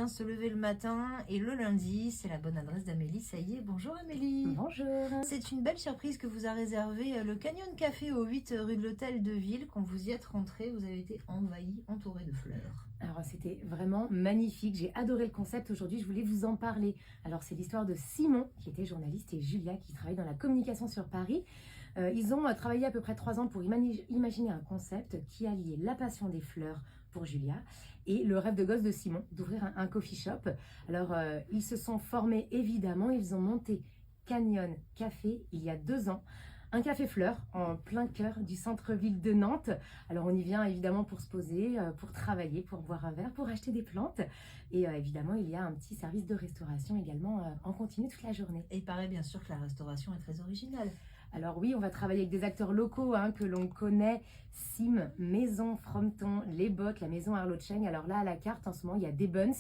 se lever le matin et le lundi, c'est la bonne adresse d'Amélie. Ça y est, bonjour Amélie. Bonjour. C'est une belle surprise que vous a réservé le Canyon Café au 8 rue de l'Hôtel de Ville. Quand vous y êtes rentré, vous avez été envahi, entouré de fleurs. Alors c'était vraiment magnifique, j'ai adoré le concept. Aujourd'hui je voulais vous en parler. Alors c'est l'histoire de Simon qui était journaliste et Julia qui travaille dans la communication sur Paris. Ils ont travaillé à peu près 3 ans pour imaginer un concept qui alliait la passion des fleurs pour Julia et le rêve de gosse de Simon d'ouvrir un coffee shop. Alors ils se sont formés évidemment, ils ont monté Canyon Café il y a 2 ans. Un café fleurs en plein cœur du centre-ville de Nantes. Alors on y vient évidemment pour se poser, pour travailler, pour boire un verre, pour acheter des plantes. Et évidemment il y a un petit service de restauration également en continu toute la journée. Et il paraît bien sûr que la restauration est très originale. Alors oui, on va travailler avec des acteurs locaux que l'on connaît, Sim, Maison Frometon, Les Bottes, la Maison Arlo Cheng. Alors là, à la carte, en ce moment, il y a des buns,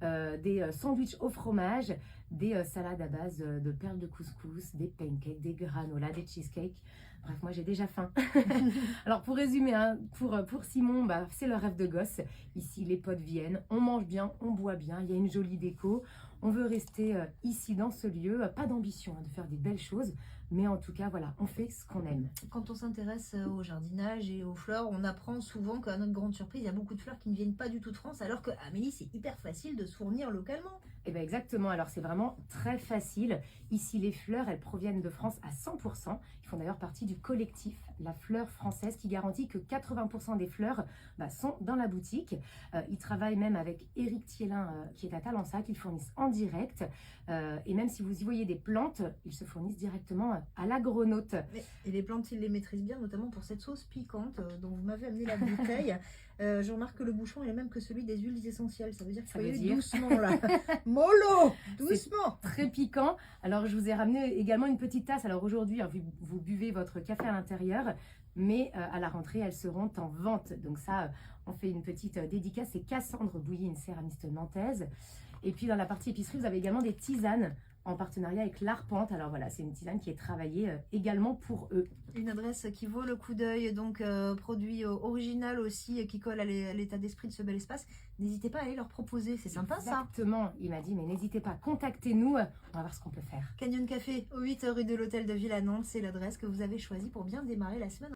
des sandwichs au fromage, des salades à base de perles de couscous, des pancakes, des granolas, des cheesecakes. Bref, moi j'ai déjà faim. Alors pour résumer, pour Simon, c'est le rêve de gosse. Ici, les potes viennent, on mange bien, on boit bien, il y a une jolie déco. On veut rester ici dans ce lieu, pas d'ambition de faire des belles choses, mais en tout cas, voilà, on fait ce qu'on aime. Quand on s'intéresse au jardinage et aux fleurs, on apprend souvent qu'à notre grande surprise, il y a beaucoup de fleurs qui ne viennent pas du tout de France, alors que Amélie, c'est hyper facile de se fournir localement. Eh bien exactement, alors c'est vraiment très facile. Ici, les fleurs, elles proviennent de France à 100%. Ils font d'ailleurs partie du collectif La Fleur Française qui garantit que 80% des fleurs sont dans la boutique. Ils travaillent même avec Éric Thielin qui est à Talensac. Ils fournissent en direct. Et même si vous y voyez des plantes, ils se fournissent directement à l'agronaute. Et les plantes, ils les maîtrisent bien, notamment pour cette sauce piquante dont vous m'avez amené la bouteille. Je remarque que le bouchon est le même que celui des huiles essentielles. Ça veut dire qu'il faut y aller doucement là. Mollo, doucement. Très piquant. Alors je vous ai ramené également une petite tasse. Alors aujourd'hui, vous buvez votre café à l'intérieur, mais à la rentrée, elles seront en vente. Donc ça, on fait une petite dédicace. C'est Cassandre Bouilly, une céramiste nantaise. Et puis dans la partie épicerie, vous avez également des tisanes en partenariat avec l'Arpente. Alors voilà, c'est une tisane qui est travaillée également pour eux. Une adresse qui vaut le coup d'œil, donc produit original aussi, qui colle à l'état d'esprit de ce bel espace. N'hésitez pas à aller leur proposer, c'est sympa ça. Exactement, il m'a dit, mais n'hésitez pas, contactez-nous, on va voir ce qu'on peut faire. Canyon Café, au 8 rue de l'Hôtel de Ville à Nantes, c'est l'adresse que vous avez choisie pour bien démarrer la semaine.